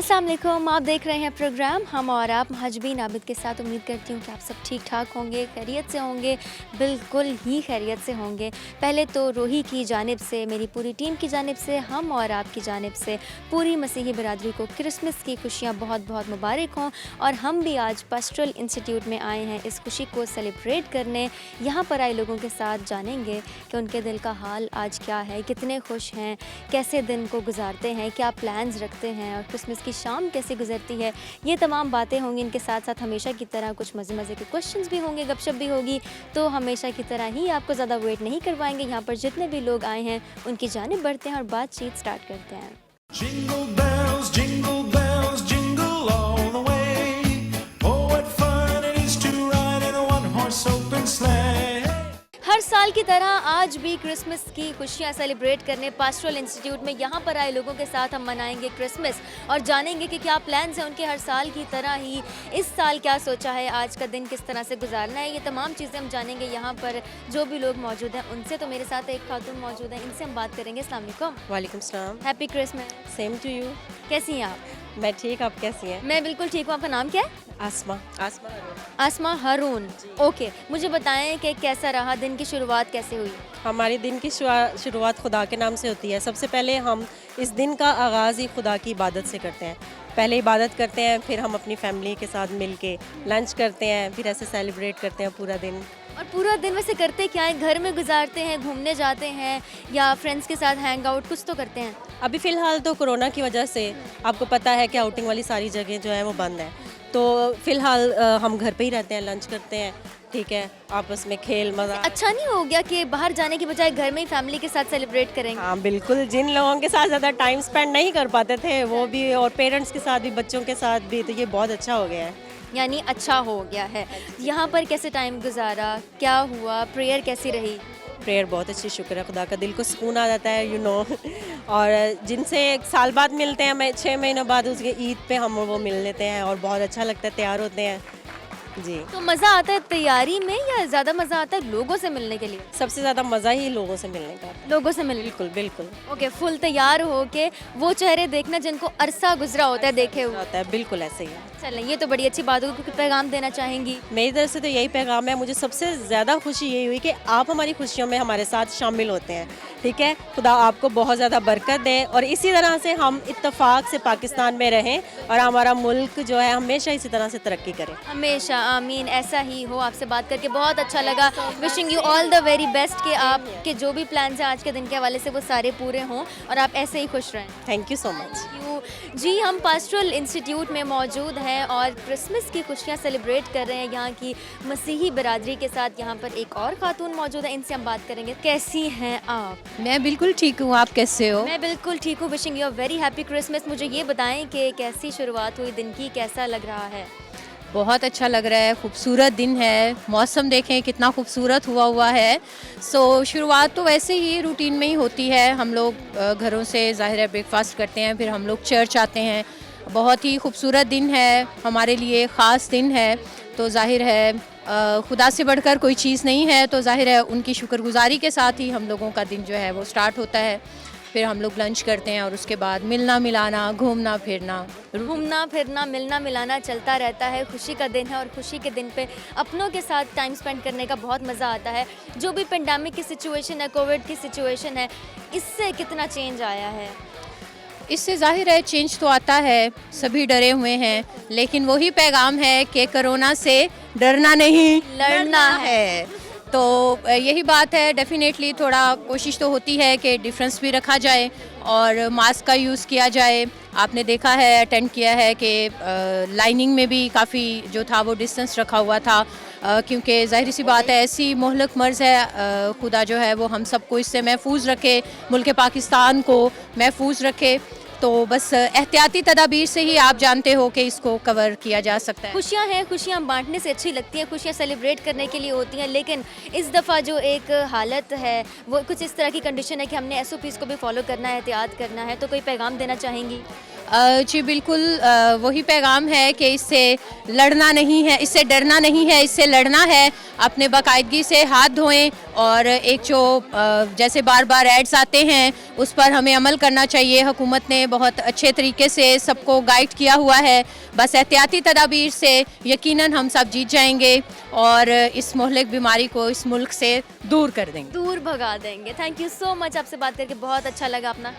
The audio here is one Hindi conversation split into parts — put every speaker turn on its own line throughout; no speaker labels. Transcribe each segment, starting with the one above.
अस्सलाम वालेकुम, आप देख रहे हैं प्रोग्राम हम और आप महजबीन आबिद के साथ। उम्मीद करती हूँ कि आप सब ठीक ठाक होंगे, खैरियत से होंगे, बिल्कुल ही खैरियत से होंगे। पहले तो रोही की जानिब से, मेरी पूरी टीम की जानिब से, हम और आपकी जानिब से पूरी मसीही बरादरी को क्रिसमस की खुशियाँ बहुत बहुत मुबारक हों। और हम भी आज पास्टरल इंस्टीट्यूट में आए हैं इस खुशी को सेलिब्रेट करने। यहाँ पर आए लोगों के साथ जानेंगे कि उनके दिल का हाल आज क्या है, कितने खुश हैं, कैसे दिन को गुजारते हैं, क्या प्लान्स रखते हैं और क्रिसमस की शाम कैसे गुजरती है। ये तमाम बातें होंगी। इनके साथ साथ हमेशा की तरह कुछ मज़े मज़े के क्वेश्चंस भी होंगे, गपशप भी होगी। तो हमेशा की तरह ही आपको ज़्यादा वेट नहीं करवाएंगे। यहाँ पर जितने भी लोग आए हैं उनकी जानिब बढ़ते हैं और बातचीत स्टार्ट करते हैं।
Jingle bells, jingle all the way. Oh, what fun it is to ride in a one-horse open sleigh.
हर साल की तरह आज भी क्रिसमस की खुशियाँ सेलिब्रेट करने पास्टरल इंस्टीट्यूट में यहाँ पर आए लोगों के साथ हम मनाएंगे क्रिसमस और जानेंगे कि क्या प्लान्स हैं उनके। हर साल की तरह ही इस साल क्या सोचा है, आज का दिन किस तरह से गुजारना है, ये तमाम चीज़ें हम जानेंगे। यहाँ पर जो भी लोग मौजूद हैं उनसे, तो मेरे साथ एक खातून मौजूद है, इनसे हम बात करेंगे। अस्सलाम वालेकुम।
वालेकुम सलाम।
Happy Christmas.
Same to you.
कैसी हैं आप?
मैं ठीक, आप कैसी हैं?
मैं बिल्कुल ठीक हूँ। आपका नाम क्या है?
आसमा। आसमा
आसमा हारून। ओके, मुझे बताएं कि कैसा रहा दिन की शुरुआत, कैसे हुई?
हमारे दिन की शुरुआत खुदा के नाम से होती है। सबसे पहले हम इस दिन का आगाज़ ही खुदा की इबादत से करते हैं। पहले इबादत करते हैं, फिर हम अपनी फैमिली के साथ मिल के लंच करते हैं, फिर ऐसे सेलिब्रेट करते हैं पूरा दिन।
और पूरा दिन वैसे करते क्या है? घर में गुजारते हैं, घूमने जाते हैं या फ्रेंड्स के साथ हैंग आउट, कुछ तो करते हैं?
अभी फ़िलहाल तो कोरोना की वजह से आपको पता है कि आउटिंग वाली सारी जगह जो है वो बंद है, तो फ़िलहाल हम घर पे ही रहते हैं, लंच करते हैं, ठीक है, आपस में खेल मज़ा।
अच्छा नहीं हो गया कि बाहर जाने की बजाय घर में ही फैमिली के साथ सेलिब्रेट करेंगे?
हाँ बिल्कुल, जिन लोगों के साथ ज़्यादा टाइम स्पेंड नहीं कर पाते थे वो भी, और पेरेंट्स के साथ भी, बच्चों के साथ भी, तो ये बहुत अच्छा हो गया है।
यानी अच्छा हो गया है। यहाँ पर कैसे टाइम गुजारा, क्या हुआ, प्रेयर कैसी रही?
प्रेयर बहुत अच्छी, शुक्र है खुदा का, दिल को सुकून आ जाता है, यू नो। और जिनसे एक साल बाद मिलते हैं, मैं 6 महीनों बाद उसके ईद पे हम वो मिल लेते हैं और बहुत अच्छा लगता है, तैयार होते हैं जी।
तो मज़ा आता है तैयारी में या ज़्यादा मज़ा आता है लोगों से मिलने के लिए?
सबसे ज़्यादा मज़ा ही लोगों से मिलने का।
लोगों से मिलने।
बिल्कुल बिल्कुल
ओके, फुल तैयार हो के वो चेहरे देखना जिनको अरसा गुजरा होता है देखे हुए।
होता है, बिल्कुल ऐसे ही है।
चलें, ये तो बड़ी अच्छी बात होगी। क्योंकि पैगाम देना चाहेंगी?
मेरी तरफ से तो यही पैगाम है। मुझे सबसे ज़्यादा खुशी यही हुई कि आप हमारी खुशियों में हमारे साथ शामिल होते हैं, ठीक है। खुदा आपको बहुत ज़्यादा बरकत दे और इसी तरह से हम इत्तेफाक से पाकिस्तान में रहें और हमारा मुल्क जो है हमेशा इसी तरह से तरक्की करे।
हमेशा आमीन, ऐसा ही हो। आपसे बात करके बहुत अच्छा लगा। Wishing you all the very best कि आपके जो भी प्लान्स हैं आज के दिन के हवाले से वो सारे पूरे हों और आप ऐसे ही खुश रहें।
Thank you so much.
जी, हम पास्टरल इंस्टीट्यूट में मौजूद हैं और क्रिसमस की खुशियाँ सेलिब्रेट कर रहे हैं यहाँ की मसीही बरादरी के साथ। यहाँ पर एक और खातून मौजूद है, इनसे हम बात करेंगे। कैसी हैं आप?
मैं बिल्कुल ठीक हूँ, आप कैसे हो?
मैं बिल्कुल ठीक हूँ। Wishing you a very happy Christmas. मुझे ये बताएं कि कैसी शुरुआत हुई दिन की, कैसा लग रहा है?
बहुत अच्छा लग रहा है, खूबसूरत दिन है, मौसम देखें कितना खूबसूरत हुआ है। शुरुआत तो वैसे ही रूटीन में ही होती है। हम लोग घरों से ज़ाहिर है ब्रेकफास्ट करते हैं, फिर हम लोग चर्च आते हैं। बहुत ही खूबसूरत दिन है, हमारे लिए ख़ास दिन है, तो ज़ाहिर है खुदा से बढ़कर कोई चीज़ नहीं है, तो ज़ाहिर है उनकी शुक्रगुजारी के साथ ही हम लोगों का दिन जो है वो स्टार्ट होता है। फिर हम लोग लंच करते हैं और उसके बाद मिलना मिलाना, घूमना फिरना, मिलना मिलाना चलता रहता है। खुशी का दिन है और खुशी के दिन पे अपनों के साथ टाइम स्पेंड करने का बहुत मज़ा आता है। जो भी पेंडेमिक की सिचुएशन है, कोविड की सिचुएशन है, इससे कितना चेंज आया है? इससे ज़ाहिर है चेंज तो आता है, सभी डरे हुए हैं, लेकिन वही पैगाम है कि कोरोना से डरना नहीं,
लड़ना
है। तो यही बात है। डेफिनेटली थोड़ा कोशिश तो होती है कि डिफरेंस भी रखा जाए और मास्क का यूज़ किया जाए। आपने देखा है, अटेंड किया है कि लाइनिंग में भी काफ़ी जो था वो डिस्टेंस रखा हुआ था, क्योंकि ज़ाहिर सी बात है ऐसी मोहलक मर्ज़ है, खुदा जो है वो हम सबको इससे महफूज रखे, मुल्क पाकिस्तान को महफूज रखे। तो बस एहतियाती तदाबीर से ही आप जानते हो कि इसको कवर किया जा सकता है।
खुशियाँ हैं, खुशियाँ बांटने से अच्छी लगती हैं, खुशियाँ सेलिब्रेट करने के लिए होती हैं, लेकिन इस दफ़ा जो एक हालत है वो कुछ इस तरह की कंडीशन है कि हमने SOPs को भी फॉलो करना है, एहतियात करना है। तो कोई पैगाम देना चाहेंगी?
जी बिल्कुल, वही पैगाम है कि इससे लड़ना नहीं है, इससे डरना नहीं है, इससे लड़ना है। अपने बाकायदगी से हाथ धोएं और एक जो जैसे बार बार एड्स आते हैं उस पर हमें अमल करना चाहिए। हुकूमत ने बहुत अच्छे तरीके से सबको गाइड किया हुआ है। बस एहतियाती तदाबीर से यकीनन हम सब जीत जाएंगे और इस मोहलिक बीमारी को इस मुल्क से दूर कर देंगे।
दूर भगा देंगे। थैंक यू सो मच, आपसे बात करके बहुत अच्छा लगा। अपना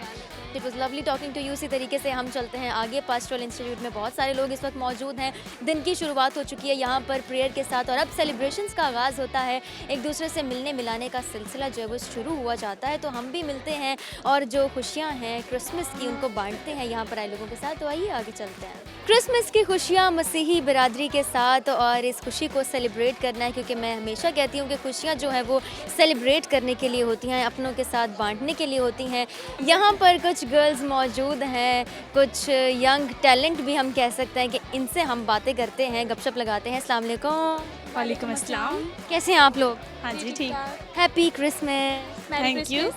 it was lovely talking to you. इसी तरीके से हम चलते हैं आगे। पास्टोरल इंस्टीट्यूट में बहुत सारे लोग इस वक्त मौजूद हैं। दिन की शुरुआत हो चुकी है यहाँ पर प्रेयर के साथ और अब सेलिब्रेशंस का आगाज़ होता है। एक दूसरे से मिलने मिलाने का सिलसिला जो है वो शुरू हुआ जाता है, तो हम भी मिलते हैं और जो खुशियाँ हैं क्रिसमस की उनको बांटते हैं यहाँ पर आए लोगों के साथ। तो आइए आगे चलते हैं। क्रिसमस की खुशियाँ मसीही बिरादरी के साथ और इस खुशी को सेलिब्रेट करना है, क्योंकि मैं हमेशा कहती हूँ कि खुशियाँ जो है वो सेलिब्रेट करने के लिए होती हैं, अपनों के साथ बांटने के लिए होती हैं। यहाँ पर कुछ गर्ल्स मौजूद हैं, कुछ यंग टैलेंट भी हम कह सकते हैं कि इनसे हम बातें करते हैं, गपशप लगाते हैं। अस्सलाम वालेकुम।
वालेकुम अस्सलाम।
कैसे हैं आप लोग?
हाँ जी ठीक।
Happy Christmas.
Thank you.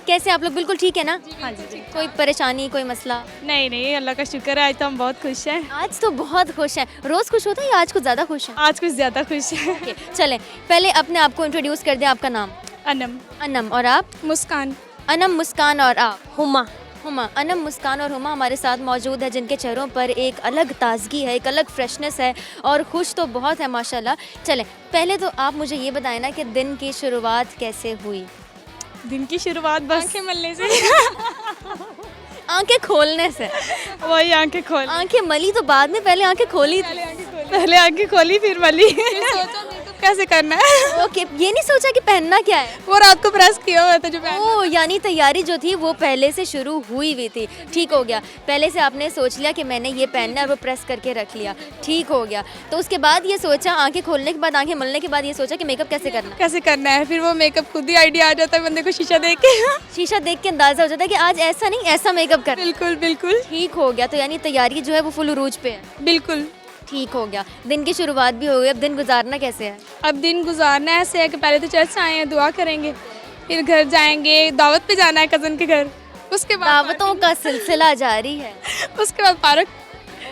कैसे आप लोग? बिल्कुल ठीक है ना?
हाँ जी ठीक।
कोई परेशानी, कोई मसला?
नहीं, अल्लाह का शुक्र है, आज तो हम बहुत खुश हैं।
आज तो बहुत खुश हैं। रोज़ खुश होता है या आज कुछ ज़्यादा खुश हैं?
आज कुछ ज़्यादा खुश हैं।
ओके, चलें पहले अपने आप को इंट्रोड्यूस कर दें। आपका नाम?
अनम।
अनम। और आप?
मुस्कान।
अनम, मुस्कान। और आप?
हुमा।
हुमा। अनम, मुस्कान और हुमा हमारे साथ मौजूद है, जिनके चेहरों पर एक अलग ताजगी है, एक अलग फ्रेशनेस है और खुश तो बहुत है माशाल्लाह। चलें पहले तो आप मुझे ये बताएं ना कि दिन की शुरुआत कैसे हुई?
दिन की शुरुआत बस आंखें मलने से।
आंखें खोलने से।
वही आंखें खोल।
आंखें मली तो बाद में, पहले आंखें खोली?
पहले आंखें खोली फिर मली। सोचा मेकअप कैसे करना है।
ओके, ये नहीं सोचा कि पहनना क्या है?
वो रात को प्रेस किया हुआ था जो
ओ, यानी तैयारी जो थी वो पहले से शुरू हुई हुई थी। ठीक हो गया, पहले से आपने सोच लिया कि मैंने ये पहनना है, वो प्रेस करके रख लिया। ठीक हो गया, तो उसके बाद ये सोचा, आंखें खोलने के बाद, आंखें मलने के बाद ये सोचा कि मेकअप कैसे करना
है। फिर वो मेकअप खुद ही आइडिया आ जाता है बंदे को शीशा देख के।
शीशा देख के अंदाजा हो जाता है कि आज ऐसा नहीं ऐसा मेकअप करना।
बिल्कुल बिल्कुल।
ठीक हो गया, तो यानी तैयारी जो है वो फुल उरूज पे है।
बिल्कुल
ठीक हो गया, दिन की शुरुआत भी हो गई। अब दिन गुजारना कैसे है?
अब दिन गुजारना ऐसे है कि पहले तो चर्च आए हैं, दुआ करेंगे, फिर घर जाएंगे, दावत पे जाना है कज़न के घर, उसके बाद
दावतों का सिलसिला जारी है।
उसके बाद पार्क।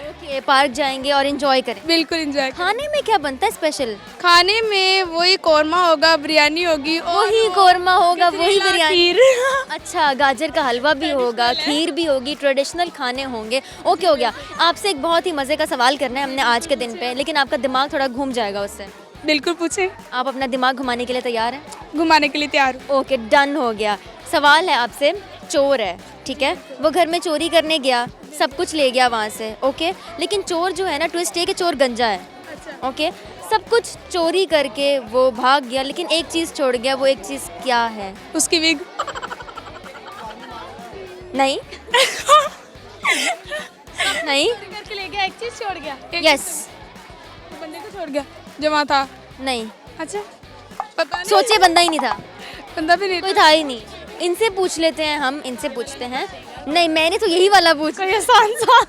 ओके, पार्क जाएंगे और एंजॉय करें।
बिल्कुल एंजॉय।
खाने में क्या बनता है स्पेशल?
खाने में वही कौरमा होगा, बिरयानी होगी,
वही कौरमा होगा, वही बिरयानी।
खीर।
अच्छा, गाजर का हलवा भी होगा, खीर भी होगी, ट्रेडिशनल खाने होंगे। ओके हो गया। आपसे एक बहुत ही मज़े का सवाल करना है हमने आज के दिन पे, लेकिन आपका दिमाग थोड़ा घूम जाएगा उससे।
बिल्कुल पूछे।
आप अपना दिमाग घुमाने के लिए तैयार हैं?
घुमाने के लिए तैयार हूँ।
ओके, डन हो गया। सवाल है आपसे, चोर है, ठीक है, वो घर में चोरी करने गया, सब कुछ ले गया वहाँ से, ओके, लेकिन चोर जो है ना, ट्विस्ट है कि चोर गंजा है।
अच्छा।
ओके, सब कुछ चोरी करके वो भाग गया, लेकिन एक चीज़ छोड़ गया। वो एक चीज़ क्या है?
उसकी विग।
नहीं। नहीं।
करके ले गया, एक चीज छोड़ गया।
यस।
बंदे को छोड़ गया जो वहाँ था।
नहीं।
अच्छा, पता नहीं।
सोचे बंदा ही नहीं था,
बंदा भी नहीं
कोई था ही नहीं। इनसे पूछ लेते हैं, हम इनसे पूछते हैं। नहीं, मैंने तो यही वाला पूछा।
कोई आसान सा।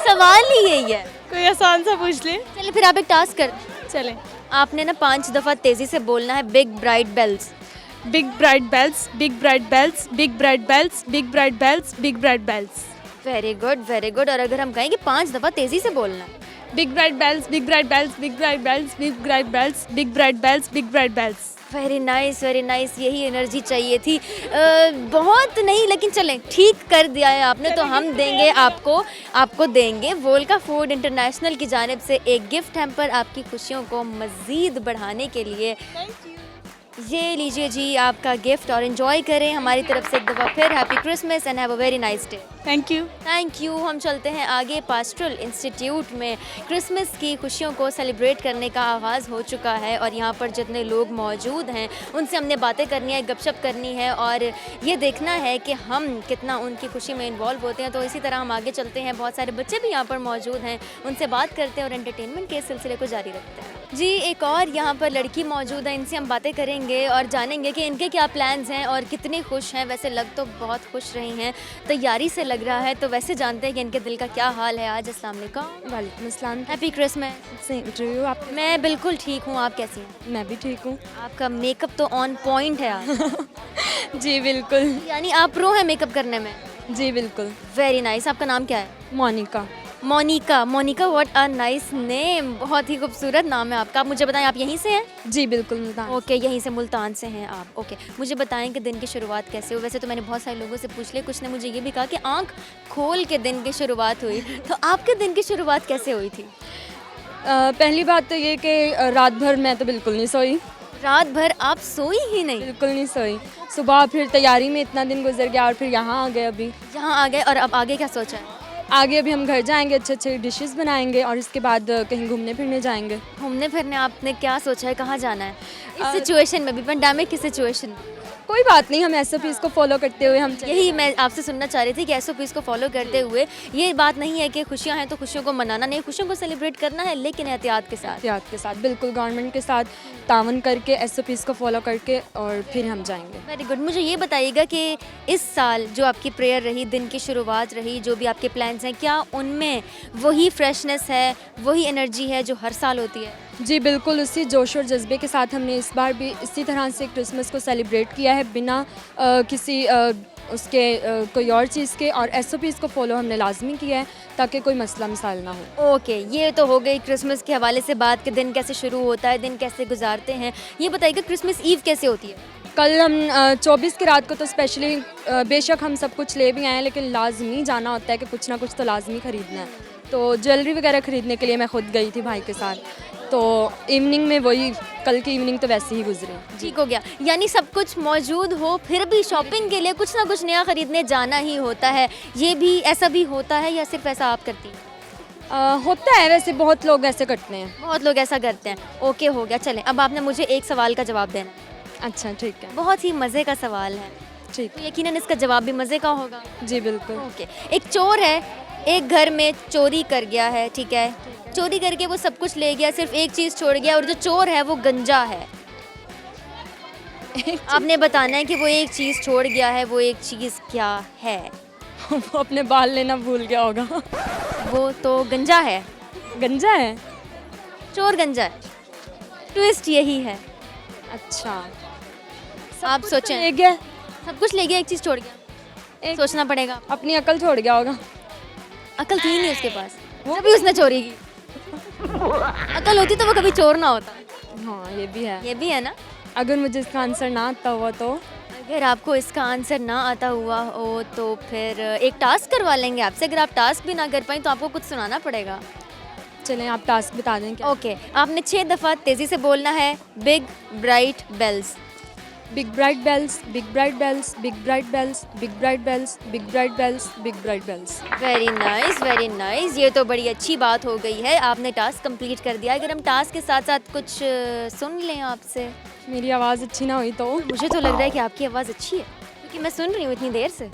सवाल ही यही है।
कोई आसान सा पूछ ले।
चलिए फिर आप एक टास्क कर।
चले।
आपने ना 5 दफ़ा तेज़ी से बोलना है, big bright bells.
Big bright bells, big bright bells, big bright bells, big bright bells, big bright bells.
Very good, very good. और अगर हम कहें कि 5 दफ़ा तेज़ी से बोलना है।
Big bright bells, big bright bells, big bright bells, big bright bells, big bright bells, big bright bells.
Very nice, very nice. यही एनर्जी चाहिए थी। बहुत नहीं, लेकिन चलें, ठीक कर दिया है आपने, तो हम देंगे आपको देंगे वोल्का फूड इंटरनेशनल की जानिब से एक गिफ्ट हैम्पर आपकी खुशियों को मज़ीद बढ़ाने के लिए। ये लीजिए जी आपका गिफ्ट और एंजॉय करें हमारी तरफ से एक दफ़ा फिर। Happy Christmas and have a very nice day.
Thank you.
Thank you. हम चलते हैं आगे। पास्टोरल इंस्टीट्यूट में क्रिसमस की खुशियों को सेलिब्रेट करने का आगाज़ हो चुका है और यहाँ पर जितने लोग मौजूद हैं उनसे हमने बातें करनी है, गपशप करनी है और ये देखना है कि हम कितना उनकी खुशी में इन्वॉल्व होते हैं। तो इसी तरह हम आगे चलते हैं। बहुत सारे बच्चे भी यहाँ पर मौजूद हैं, उनसे बात करते हैं और एंटरटेनमेंट के सिलसिले को जारी रखते हैं। जी, एक और यहाँ पर लड़की मौजूद है, इनसे हम बातें करेंगे और जानेंगे कि इनके क्या प्लान्स हैं और कितने खुश हैं। वैसे लग तो बहुत खुश रही हैं, तैयारी से लग रहा है, तो वैसे जानते हैं कि इनके दिल का क्या हाल है आज। अस्सलाम वालेकुम।
वालेकुम अस्सलाम।
Happy Christmas.
Same to you. आप?
मैं बिल्कुल ठीक हूँ, आप कैसी हैं?
मैं भी ठीक हूँ।
आपका मेकअप तो ऑन पॉइंट है आज।
जी बिल्कुल।
यानी आप प्रो हैं मेकअप करने में?
जी बिल्कुल।
Very nice. आपका नाम क्या है?
Monika.
Monika. Monika, what a nice name, बहुत ही खूबसूरत नाम है आपका। आप मुझे बताएं, आप यहीं से हैं?
जी बिल्कुल मुल्तान।
ओके, यहीं से मुल्तान से हैं आप। ओके, मुझे बताएं कि दिन की शुरुआत कैसे हुई? वैसे तो मैंने बहुत सारे लोगों से पूछ लिया, कुछ ने मुझे ये भी कहा कि आंख खोल के दिन की शुरुआत हुई, तो आपके दिन की शुरुआत कैसे हुई थी?
पहली बात तो ये कि रात भर मैं तो बिल्कुल नहीं सोई,
रात भर आप सोई ही नहीं?
बिल्कुल नहीं सोई। सुबह फिर तैयारी में इतना दिन गुजर गया और फिर यहाँ आ गए अभी।
यहाँ आ गए, और अब आगे क्या सोचा है?
आगे अभी हम घर जाएंगे, अच्छे अच्छे डिशेस बनाएंगे और इसके बाद कहीं घूमने फिरने जाएंगे।
घूमने फिरने आपने क्या सोचा है, कहाँ जाना है इस सिचुएशन में भी, पेंडेमिक की सिचुएशन में?
कोई बात नहीं, हम SOPs को फॉलो करते हुए हम
यही मैं आपसे सुनना चाह रही थी कि SOPs को फॉलो करते हुए, ये बात नहीं है कि खुशियाँ हैं तो खुशियों को मनाना नहीं, खुशियों को सेलिब्रेट करना है, लेकिन एहतियात के साथ।
एहतियात के साथ, बिल्कुल गवर्नमेंट के साथ तावन करके SOPs को फॉलो करके और फिर हम जाएंगे।
Very good. मुझे ये बताइएगा कि इस साल जो आपकी प्रेयर रही, दिन की शुरुआत रही, जो भी आपके प्लान्स हैं, क्या उनमें वही फ्रेशनेस है, वही एनर्जी है जो हर साल होती है?
जी बिल्कुल, उसी जोश और जज्बे के साथ हमने इस बार भी इसी तरह से क्रिसमस को सेलिब्रेट किया है, बिना किसी उसके कोई और चीज़ के, और SOPs को फॉलो हमने लाजमी किया है ताकि कोई मसला मिसाल ना हो।
ओके, ये तो हो गई क्रिसमस के हवाले से बात कि दिन कैसे शुरू होता है, दिन कैसे गुजारते हैं। ये बताइएगा क्रिसमस ईव कैसे होती है?
कल हम 24 की रात को तो स्पेशली, बेशक हम सब कुछ ले भी आए हैं लेकिन लाजमी जाना होता है कि कुछ ना कुछ तो लाजमी ख़रीदना है, तो ज्वेलरी वगैरह ख़रीदने के लिए मैं खुद गई थी भाई के साथ, तो इवनिंग में वही, कल की इवनिंग तो वैसे ही गुजरी।
ठीक हो गया, यानी सब कुछ मौजूद हो फिर भी शॉपिंग के लिए कुछ ना कुछ नया ख़रीदने जाना ही होता है। ये भी ऐसा भी होता है या सिर्फ ऐसा आप करती हैं?
होता है, वैसे बहुत लोग ऐसे करते हैं।
बहुत लोग ऐसा करते हैं। ओके, हो गया। चलें, अब आपने मुझे एक सवाल का जवाब देना है।
अच्छा ठीक है।
बहुत ही मज़े का सवाल है,
ठीक,
तो यकीनन इसका जवाब भी मज़े का होगा।
जी बिल्कुल।
ओके, एक चोर है, एक घर में चोरी कर गया है, ठीक है? चोरी करके वो सब कुछ ले गया, सिर्फ एक चीज़ छोड़ गया, और जो चोर है वो गंजा है। आपने बताना है कि वो एक चीज़ छोड़ गया है, वो एक चीज़ क्या है?
वो अपने बाल लेना भूल गया होगा।
वो तो गंजा है।
गंजा है?
चोर गंजा है, ट्विस्ट यही है।
अच्छा,
आप सोचें।
ले गया,
सब कुछ ले गया, एक चीज़ छोड़ गया, सोचना पड़ेगा।
अपनी अकल छोड़ गया होगा।
अकल थी नहीं उसके पास, वो भी उसने चोरी की। अकल होती तो वो कभी चोर ना होता।
हाँ ये भी है।
ये भी है ना।
अगर मुझे इसका आंसर ना आता हुआ तो?
अगर आपको इसका आंसर ना आता हुआ हो तो फिर एक टास्क करवा लेंगे आपसे। अगर आप टास्क भी ना कर पाएँ तो आपको कुछ सुनाना पड़ेगा।
चलें आप टास्क बता दें क्या?
ओके, आपने 6 दफ़ा तेज़ी से बोलना है, big bright bells.
Big bright bells, big bright bells, big bright bells, big bright bells, big bright bells, big bright bells.
Very nice, very nice. ये तो बड़ी अच्छी बात हो गई है, आपने टास्क कंप्लीट कर दिया। अगर हम टास्क के साथ साथ कुछ सुन लें आपसे।
मेरी आवाज़ अच्छी ना हुई तो?
मुझे तो लग रहा है कि आपकी आवाज़ अच्छी है, क्योंकि मैं सुन रही हूँ इतनी देर से।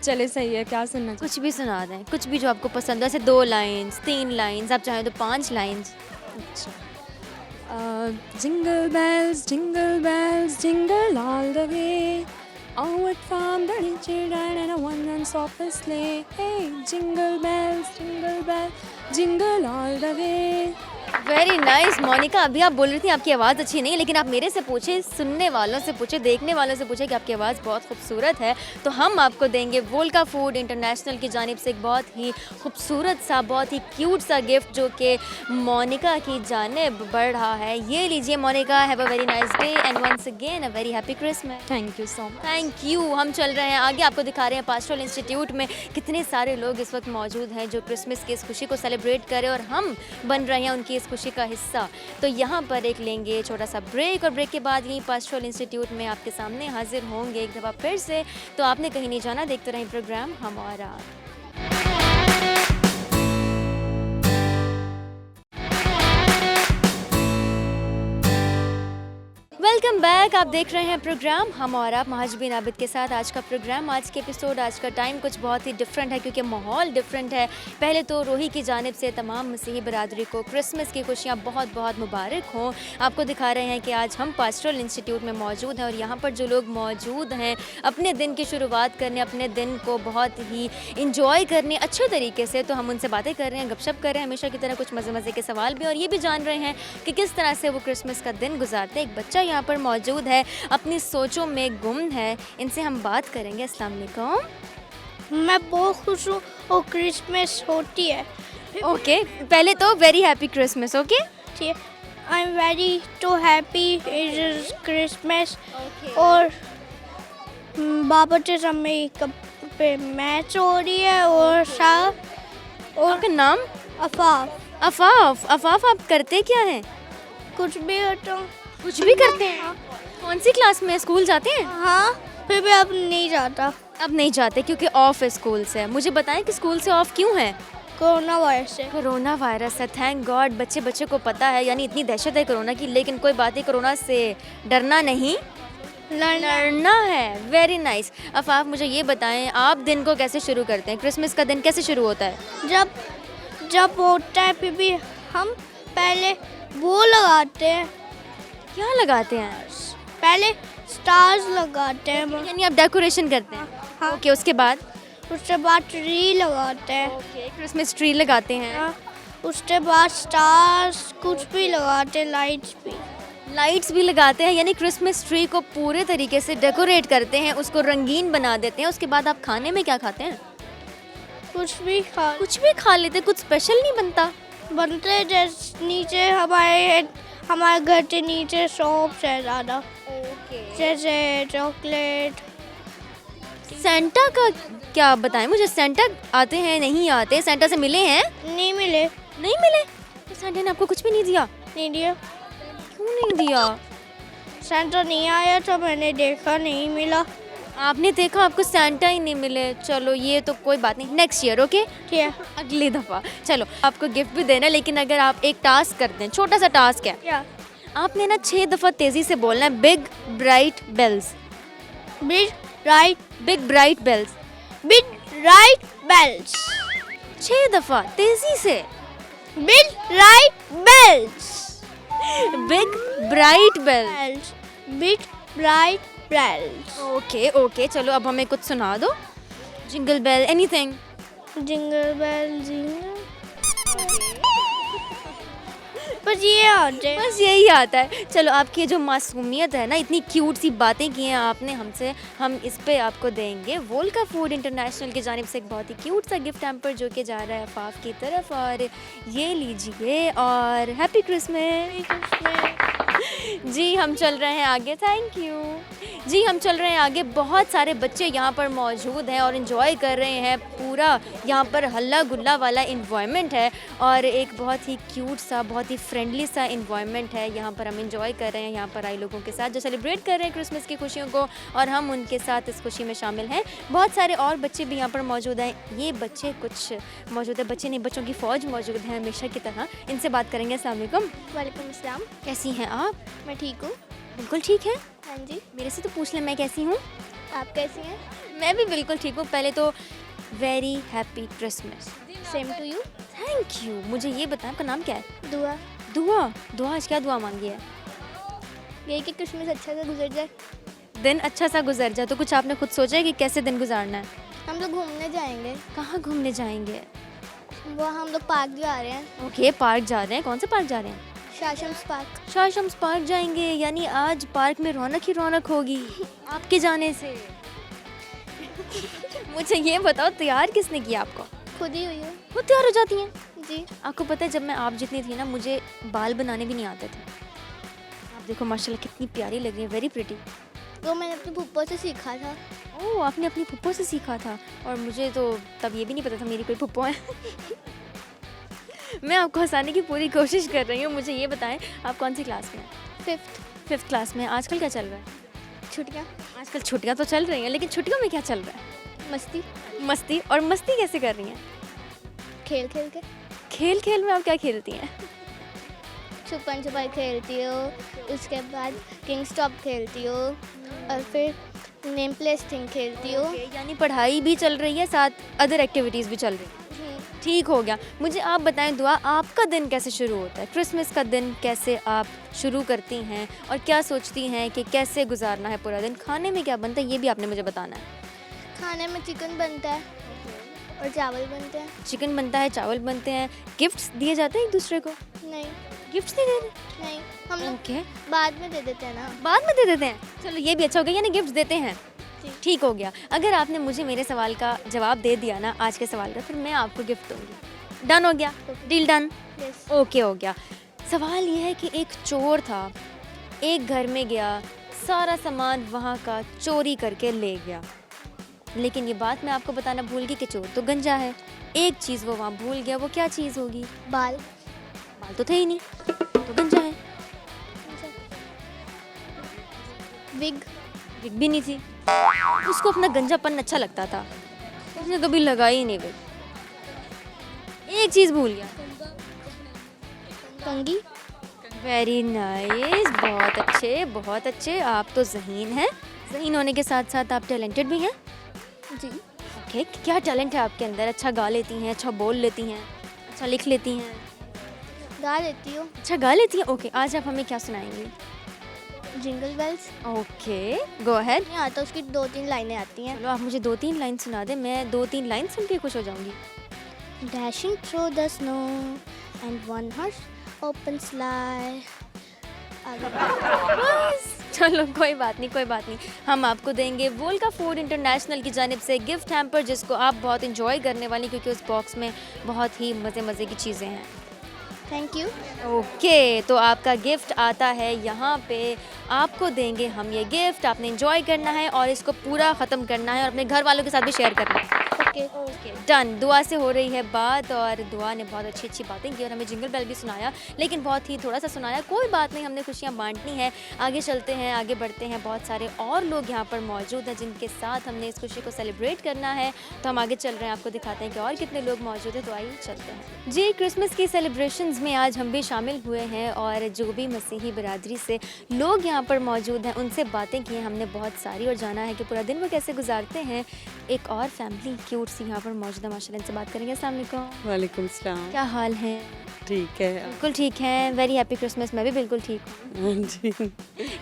चले सही है, क्या सुनना चाहिए?
कुछ भी सुना दें, कुछ भी जो आपको पसंद हो, ऐसे 2 लाइन्स, 3 लाइन्स, आप चाहें तो 5 लाइन्स।
अच्छा। Jingle bells, jingle all the way. Onward from the children and a one soft sleigh. Hey, jingle bells, jingle all the way.
Very nice Monika. अभी आप बोल रही थी आपकी आवाज़ अच्छी नहीं है, लेकिन आप मेरे से पूछे, सुनने वालों से पूछे, देखने वालों से पूछे कि आपकी आवाज़ बहुत खूबसूरत है, तो हम आपको देंगे वोल्का फूड इंटरनेशनल की जानिब से एक बहुत ही खूबसूरत सा, बहुत ही क्यूट सा गिफ्ट जो कि मोनिका की जानिब बढ़ रहा है। ये लीजिए Monika, have a very nice day and once again a very happy Christmas.
Thank you so much.
Thank you. हम चल रहे हैं आगे, आपको दिखा रहे हैं पास्टोरल इंस्टीट्यूट में कितने सारे लोग इस वक्त मौजूद हैं जो क्रिसमस की इस खुशी को सेलिब्रेट करें, और हम बन रहे हैं उनकी इस खुशी का हिस्सा। तो यहाँ पर एक लेंगे छोटा सा ब्रेक, और ब्रेक के बाद यहीं पास्टोरल इंस्टीट्यूट में आपके सामने हाजिर होंगे एक दफ़ा फिर से। तो आपने कहीं नहीं जाना, देखते रहें प्रोग्राम हम और आप। Welcome back. आप देख रहे हैं प्रोग्राम हम और आप महाजबीन आबिद के साथ। आज का प्रोग्राम, आज के एपिसोड, आज का टाइम कुछ बहुत ही डिफरेंट है, क्योंकि माहौल डिफरेंट है। पहले तो रोही की जानिब से तमाम मसीही बरादरी को क्रिसमस की खुशियाँ बहुत बहुत मुबारक हों। आपको दिखा रहे हैं कि आज हम पास्टोरल इंस्टीट्यूट में मौजूद हैं, और यहाँ पर जो लोग मौजूद हैं अपने दिन की शुरुआत करने, अपने दिन को बहुत ही इंजॉय करने अच्छे तरीके से, तो हम उनसे बातें कर रहे हैं, गपशप कर रहे हैं हमेशा की तरह, कुछ मज़े मज़े के सवाल भी, और ये भी जान रहे हैं कि किस तरह से वो क्रिसमस का दिन गुजारते हैं। एक बच्चा यहाँ पर मौजूद है, अपनी सोचों में गुम है, इनसे हम बात करेंगे। अस्सलाम वालेकुम।
मैं बहुत खुश हूँ और क्रिसमस होती है।
ओके, पहले तो वेरी हैप्पी क्रिसमस। ओके,
ठीक है, I am very too happy is Christmas. और बाबा के समय पे मैच हो रही है और
आपका नाम?
अफाफ
अफाफ। अफाफ, आप करते क्या हैं?
कुछ भी होता हूँ।
कुछ भी करते हैं? कौन सी क्लास में? स्कूल जाते हैं?
हाँ, फिर भी अब नहीं जाता,
अब नहीं जाते क्योंकि ऑफ है स्कूल से। मुझे बताएं कि स्कूल से ऑफ क्यों है?
कोरोना वायरस से।
कोरोना वायरस है, थैंक गॉड। बच्चे को पता है, यानी इतनी दहशत है कोरोना की, लेकिन कोई बात नहीं, कोरोना से डरना नहीं, लड़ना है। Very nice. अफाफ, मुझे ये बताएं, आप दिन को कैसे शुरू करते हैं? क्रिसमस का दिन कैसे शुरू होता है?
जब होता है फिर भी हम पहले वो लगाते हैं,
क्या लगाते हैं?
पहले स्टार्स लगाते हैं,
यानी आप डेकोरेशन करते हैं?
हाँ।
ओके, उसके बाद?
उसके बाद ट्री लगाते हैं।
ओके, क्रिसमस ट्री लगाते हैं।
हाँ, उसके बाद स्टार्स कुछ भी लगाते हैं, लाइट्स भी
लगाते हैं। यानी क्रिसमस ट्री को पूरे तरीके से डेकोरेट करते हैं, उसको रंगीन बना देते हैं। उसके बाद आप खाने में क्या खाते हैं?
कुछ भी
खा लेते हैं? कुछ स्पेशल नहीं बनते
हैं। जैसे नीचे हमारे घर के नीचे शॉप्स है ज़्यादा, जैसे चॉकलेट।
सेंटा का क्या बताएं मुझे? सेंटा आते हैं, नहीं आते? सेंटा से मिले हैं?
नहीं मिले।
तो सेंटा ने आपको कुछ भी नहीं दिया?
नहीं दिया।
क्यों नहीं दिया?
सेंटा नहीं आया तो मैंने देखा, नहीं मिला।
आपने देखा, आपको सेंटा ही नहीं मिले। चलो ये तो कोई बात नहीं, नेक्स्ट ईयर। ओके,
ठीक है,
अगली दफ़ा। चलो, आपको गिफ्ट भी देना, लेकिन अगर आप एक टास्क करते हैं, छोटा सा टास्क है,
क्या?
आपने ना 6 दफ़ा तेज़ी से बोलना है, big bright bells. Big bright bells 6 दफ़ा तेज़ी से।
Big bright bells.
ओके, चलो अब हमें कुछ सुना दो। Jingle bell, anything.
Jingle bell बस
यही आता है। चलो, आपकी जो मासूमियत है ना, इतनी क्यूट सी बातें की हैं आपने हमसे, हम इस पे आपको देंगे वोल्का फूड इंटरनेशनल की जानिब से एक बहुत ही क्यूट सा गिफ्ट हैम्पर जो कि जा रहा है अफाफ की तरफ। और ये लीजिए, और हैप्पी क्रिसमस। जी, हम चल रहे हैं आगे। थैंक यू जी। हम चल रहे हैं आगे। बहुत सारे बच्चे यहाँ पर मौजूद हैं और इन्जॉय कर रहे हैं। पूरा यहाँ पर हल्ला गुल्ला वाला इन्वायरमेंट है और एक बहुत ही क्यूट सा, बहुत ही फ्रेंडली सा इन्वायरमेंट है। यहाँ पर हम इन्जॉय कर रहे हैं, यहाँ पर आए लोगों के साथ जो सेलिब्रेट कर रहे हैं क्रिसमस की खुशियों को, और हम उनके साथ इस खुशी में शामिल हैं। बहुत सारे और बच्चे भी यहाँ पर मौजूद हैं। ये बच्चे कुछ मौजूद है, बच्चे नहीं, बच्चों की फ़ौज मौजूद है हमेशा की तरह। इनसे बात करेंगे। अस्सलाम वालेकुम।
वालेकुम अस्सलाम।
कैसी हैं आप?
मैं ठीक हूँ।
बिल्कुल ठीक है।
हाँ जी।
मेरे से तो पूछ लें, मैं कैसी हूँ?
आप कैसी हैं?
मैं भी बिल्कुल ठीक हूँ। पहले तो very happy Christmas.
Same to you.
Thank you. मुझे ये बताएं, आपका नाम क्या है?
दुआ।
आज क्या दुआ मांगी है?
यही कि क्रिसमस अच्छा सा गुजर जाए।
दिन अच्छा सा गुजर जाए। तो कुछ आपने खुद सोचा है कि कैसे दिन गुजारना है?
हम लोग घूमने जाएंगे।
कहाँ घूमने जाएंगे?
वो हम लोग पार्क जा रहे हैं।
ओके, पार्क जा रहे हैं। कौन से पार्क जा रहे हैं? शाशम्स पार्क जाएंगे। यानी आज पार्क में रौनक ही रौनक होगी आपके जाने से। मुझे ये बताओ, तैयार किसने किया आपको?
खुद ही हुई है।
खुद तैयार हो जाती हैं?
जी।
आपको पता है, जब मैं आप जितनी थी ना, मुझे बाल बनाने भी नहीं आते थे। आप देखो माशाल्लाह कितनी प्यारी लग रही है, वेरी प्रिटी।
तो मैंने अपनी फुप्पो से सीखा था।
ओह, आपने अपनी फुप्पो से सीखा था? और मुझे तो तब ये भी नहीं पता था मेरी कोई फुप्पो है। मैं आपको हंसाने की पूरी कोशिश कर रही हूँ। मुझे ये बताएं, आप कौन सी क्लास में? 5th क्लास में। आजकल क्या चल रहा है?
छुट्टियाँ।
आजकल छुट्टियाँ तो चल रही हैं, लेकिन छुट्टियों में क्या चल रहा है? मस्ती। और मस्ती कैसे कर रही हैं? खेल में आप क्या खेलती हैं?
छुपन छुपाई खेलती हो, उसके बाद किंग स्टॉप खेलती हो, और फिर नेम प्लेस थिंग खेलती हो।
यानी पढ़ाई भी चल रही है, साथ अदर एक्टिविटीज़ भी चल रही है। ठीक हो गया। मुझे आप बताएं दुआ, आपका दिन कैसे शुरू होता है? क्रिसमस का दिन कैसे आप शुरू करती हैं और क्या सोचती हैं कि कैसे गुजारना है पूरा दिन? खाने में क्या बनता है ये भी आपने मुझे बताना है।
खाने में चिकन बनता है और चावल बनते हैं।
चिकन बनता है, चावल बनते हैं। गिफ्ट्स दिए जाते हैं एक दूसरे को?
नहीं।
गिफ्ट्स नहीं देते?
नहीं, हम लोग
ओके,
बाद में दे देते हैं ना।
बाद में दे देते हैं। चलो ये भी अच्छा हो गया, यानी गिफ्ट्स देते हैं। ठीक हो गया। अगर आपने मुझे मेरे सवाल का जवाब दे दिया ना आज के सवाल का, फिर मैं आपको गिफ्ट दूंगी। डन हो गया? Deal done?
यस।
ओके हो गया। सवाल ये है कि एक चोर था, एक घर में गया, सारा सामान वहाँ का चोरी करके ले गया, लेकिन ये बात मैं आपको बताना भूल गई कि चोर तो गंजा है। एक चीज़ वो वहाँ भूल गया, वो क्या चीज़ होगी?
बाल।
बाल तो थे ही नहीं, तो गंजा है।
विग।
विग भी नहीं थी, उसको अपना गंजापन अच्छा लगता था, उसने कभी लगाई ही नहीं विग। एक चीज़ भूल गया।
कंघी।
वेरी नाइस, बहुत अच्छे बहुत अच्छे। आप तो ज़हीन हैं। ज़हीन होने के साथ साथ आप टैलेंटेड भी हैं।
जी।
ओके, क्या टैलेंट है आपके अंदर? अच्छा गा लेती हैं, अच्छा बोल लेती हैं, अच्छा लिख लेती हैं,
गा लेती हूँ।
अच्छा गा लेती हैं। ओके, आज आप हमें क्या सुनाएंगी?
Jingle bells.
Okay, go ahead.
नहीं आता, उसकी 2-3 लाइनें आती हैं।
चलो आप मुझे 2-3 लाइन सुना दें, मैं 2-3 लाइन सुन के खुश हो जाऊंगी।
Dashing through the snow and one horse open sleigh.
चलो कोई बात नहीं, कोई बात नहीं। हम आपको देंगे वोल्का फूड इंटरनेशनल की जानिब से गिफ्ट हैम्पर, जिसको आप बहुत इंजॉय करने वाली, क्योंकि उस बॉक्स में बहुत ही मज़े मज़े की चीज़ें हैं।
Thank you.
ओके, तो आपका गिफ्ट आता है यहाँ पे। आपको देंगे हम ये गिफ्ट, आपने इंजॉय करना है और इसको पूरा ख़त्म करना है और अपने घर वालों के साथ भी शेयर करना है।
ओके।
Okay done. दुआ से हो रही है बात, और दुआ ने बहुत अच्छी अच्छी बातें की और हमें जिंगल बेल भी सुनाया, लेकिन बहुत ही थोड़ा सा सुनाया। कोई बात नहीं, हमने खुशियाँ बांटनी है। आगे चलते हैं, आगे बढ़ते हैं। बहुत सारे और लोग यहाँ पर मौजूद हैं जिनके साथ हमने इस खुशी को सेलिब्रेट करना है, तो हम आगे चल रहे हैं, आपको दिखाते हैं कि और कितने लोग मौजूद हैं। तो आइए चलते हैं जी। क्रिसमस की सेलिब्रेशंस में आज हम भी शामिल हुए हैं और जो भी मसीही बिरादरी से लोग यहाँ पर मौजूद हैं उनसे बातें की हैं हमने बहुत सारी, और जाना है कि पूरा दिन वो कैसे गुजारते हैं। एक और फैमिली क्यूट सी यहाँ पर मौजूद है, माशाल्लाह, इनसे बात करेंगे। अस्सलाम वालेकुम।
वालेकुम सलाम।
क्या हाल है?
ठीक है।
बिल्कुल ठीक है। Very happy Christmas. मैं भी बिल्कुल ठीक हूँ।
हाँ जी।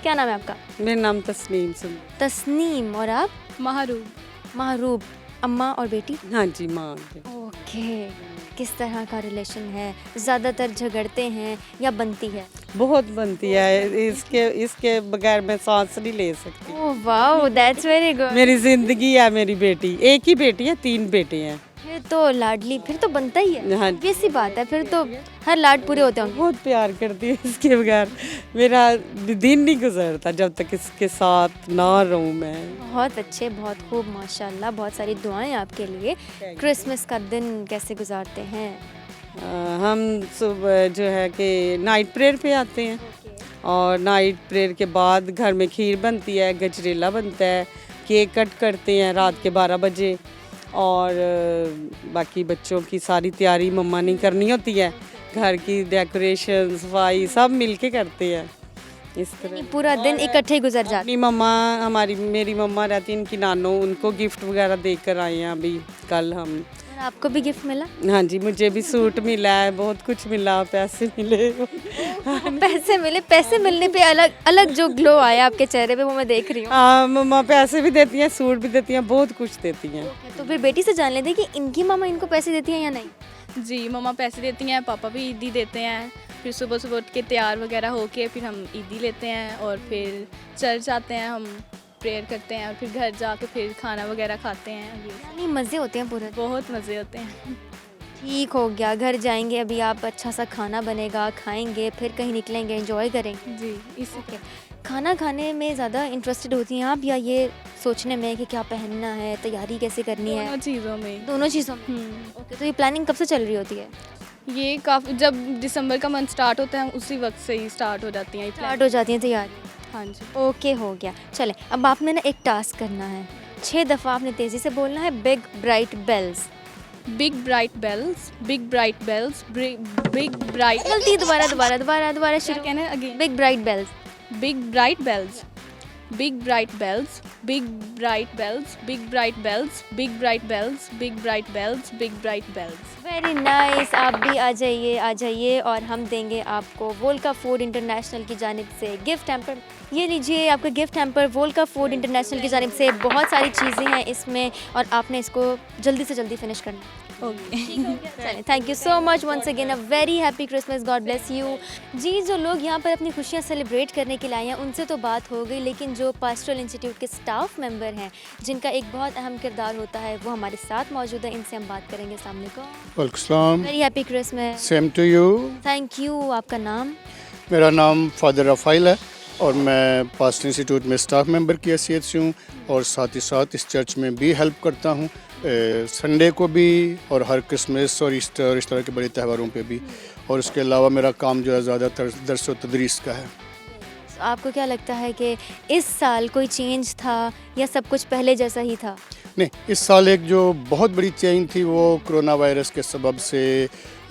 क्या नाम है आपका?
मेरा नाम तस्नीम सुन।
तस्नीम। और आप?
महरूब।
महरूब। अम्मा और बेटी?
हाँ जी, माँ।
ओके, किस तरह का रिलेशन है? ज़्यादातर झगड़ते हैं या बनती है?
बहुत बनती है, इसके बगैर मैं सांस नहीं ले सकती।
Oh wow, that's very good.
मेरी जिंदगी है मेरी बेटी। एक ही बेटी है, 3 बेटे हैं।
फिर तो लाडली, फिर तो बनता ही है।
हाँ।
ये सी बात है, फिर तो हर लाड पूरे होते होंगे।
बहुत प्यार करती है, इसके बगैर मेरा दिन नहीं गुजरता जब तक इसके साथ ना रहूं मैं।
बहुत अच्छे, बहुत खूब, माशाल्लाह। बहुत सारी दुआएं आपके लिए। क्रिसमस का दिन कैसे गुजारते हैं?
हम सुबह जो है कि नाइट प्रेयर पे आते हैं, और नाइट प्रेयर के बाद घर में खीर बनती है, गजरेला बनता है, केक कट करते हैं रात के 12 बजे, और बाकी बच्चों की सारी तैयारी मम्मा ने करनी होती है। घर की डेकोरेशन, सफाई सब मिलके करते हैं। इस तरह
पूरा दिन इकट्ठे ही गुजर जाता
अपनी मम्मा, मेरी मम्मा रहती है, इनकी नानो, उनको गिफ्ट वगैरह देकर आए हैं अभी कल हम।
है। और आपको भी गिफ्ट मिला?
हाँ जी, मुझे भी सूट मिला है, बहुत कुछ मिला, पैसे मिले।
पैसे मिले? पैसे मिलने पे अलग अलग जो ग्लो आया आपके चेहरे पे, वो मैं देख रही हूँ।
हाँ, मम्मा पैसे भी देती हैं, सूट भी देती हैं, बहुत कुछ देती हैं।
तो फिर बेटी से जान लेते कि इनकी मामा इनको पैसे देती हैं या नहीं?
जी, मम्मा पैसे देती हैं, पापा भी ईदी देते हैं। फिर सुबह सुबह उठ के तैयार वगैरह होके फिर हम ईदी लेते हैं और फिर चर्च आते हैं, हम प्रेयर करते हैं और फिर घर जाके फिर खाना वगैरह खाते हैं। ये
यानी मज़े होते हैं पूरे?
बहुत मज़े होते हैं।
ठीक हो गया। घर जाएंगे अभी आप, अच्छा सा खाना बनेगा, खाएंगे, फिर कहीं निकलेंगे, एंजॉय करेंगे।
जी, इसी
ओके। खाना खाने में ज़्यादा इंटरेस्टेड होती हैं आप, या ये सोचने में कि क्या पहनना है, तैयारी कैसे करनी है?
दोनों चीज़ों में।
दोनों चीज़ों में। ओके, तो ये प्लानिंग कब से चल रही होती है?
ये काफ़ी, जब दिसंबर का मंथ स्टार्ट होता है उसी वक्त से ही स्टार्ट हो जाती हैं।
स्टार्ट हो जाती हैं तैयारी?
हाँ जी।
ओके, हो गया। चले, अब आपने ना एक टास्क करना है। 6 दफ़ा आपने तेज़ी से बोलना है, big bright bells.
Big bright bells, big bright bells, big bright.
गलती, दोबारा शुरू।
कहना है again.
Big bright bells.
Big bright bells, big bright bells, big bright bells, big bright bells, big bright bells, big bright bells, big bright bells.
Very nice. आप भी आ जाइए और हम देंगे आपको वोल्का फूड इंटरनेशनल की जानिब से गिफ्ट हैम्पर। ये लीजिए आपका गिफ्ट हैम्पर वोल्का फूड इंटरनेशनल की जानिब से। बहुत सारी चीज़ें हैं इसमें और आपने इसको जल्दी से जल्दी फिनिश करना है। चलिए, thank you so much once again, a very happy Christmas, God bless you. जी, जो लोग यहाँ पर अपनी खुशियाँ सेलिब्रेट करने के लिए आए हैं उनसे तो बात हो गई, लेकिन जो पास्टोरल इंस्टीट्यूट के स्टाफ मेंबर हैं जिनका एक बहुत अहम किरदार होता है वो हमारे साथ मौजूद है, इनसे हम बात करेंगे। अस्सलाम वालेकुम।
Welcome.
Very happy Christmas.
Same to you.
Thank you. आपका नाम?
मेरा नाम फादर रफ़ाइल है और मैं पास्टर इंस्टीट्यूट में स्टाफ मेंबर की हैसियत से हूँ और साथ ही साथ इस चर्च में भी हेल्प करता हूँ, संडे को भी और हर क्रिसमस और ईस्टर और इस तरह के बड़े त्योहारों पे भी। और उसके अलावा मेरा काम जो है ज़्यादातर दर्स व तदरीस का है।
आपको क्या लगता है कि इस साल कोई चेंज था या सब कुछ पहले जैसा ही था?
नहीं, इस साल एक जो बहुत बड़ी चेंज थी वो कोरोना वायरस के सबब से